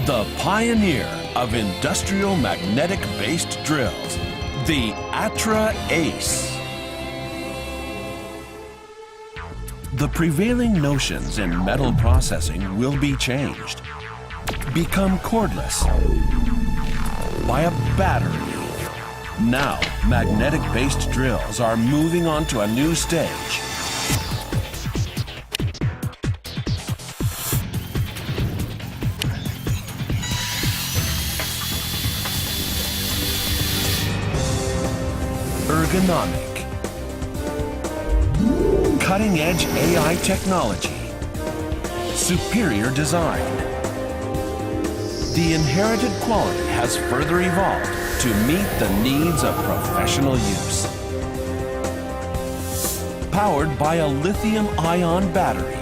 The pioneer of industrial magnetic-based drills, the Atra Ace. The prevailing notions in metal processing will be changed. Become cordless by a battery. Now, magnetic-based drills are moving on to a new stage. Ergonomic. Cutting-edge AI technology. Superior design. The inherited quality has further evolved to meet the needs of professional use. Powered by a lithium-ion battery,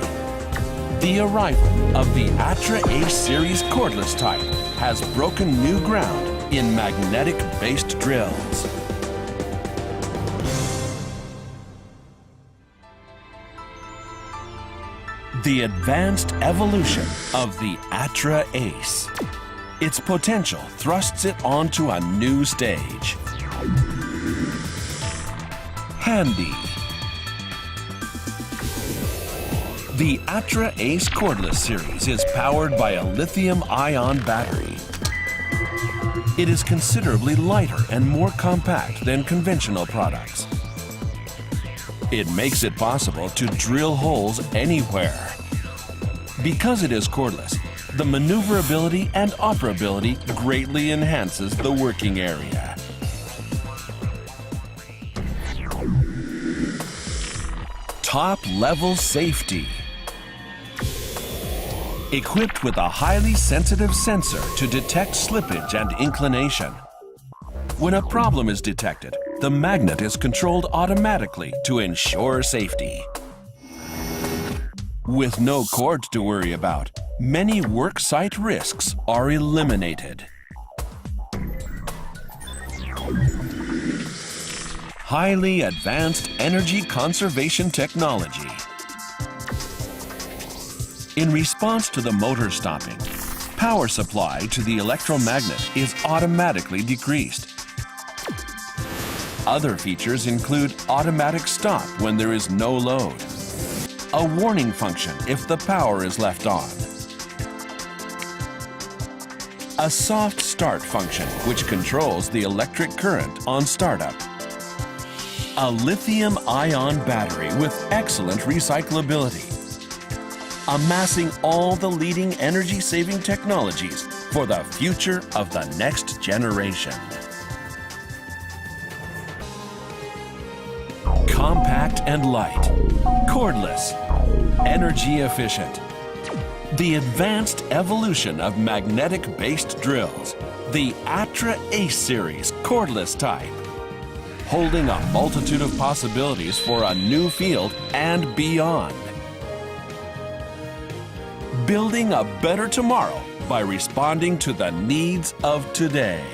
the arrival of the Atra Ace series cordless type has broken new ground in magnetic-based drills. The advanced evolution of the Atra Ace. Its potential thrusts it onto a new stage. Handy. The Atra Ace cordless series is powered by a lithium-ion battery. It is considerably lighter and more compact than conventional products. It makes it possible to drill holes anywhere. Because it is cordless, the maneuverability and operability greatly enhances the working area. Top-level safety. Equipped with a highly sensitive sensor to detect slippage and inclination. When a problem is detected, the magnet is controlled automatically to ensure safety. With no cords to worry about, many work site risks are eliminated. Highly advanced energy conservation technology. In response to the motor stopping, power supply to the electromagnet is automatically decreased. Other features include automatic stop when there is no load, a warning function if the power is left on, a soft start function which controls the electric current on startup, a lithium-ion battery with excellent recyclability, amassing all the leading energy-saving technologies for the future of the next generation. Compact and light, cordless, energy efficient. The advanced evolution of magnetic-based drills, the Atra Ace series cordless type, holding a multitude of possibilities for a new field and beyond. Building a better tomorrow by responding to the needs of today.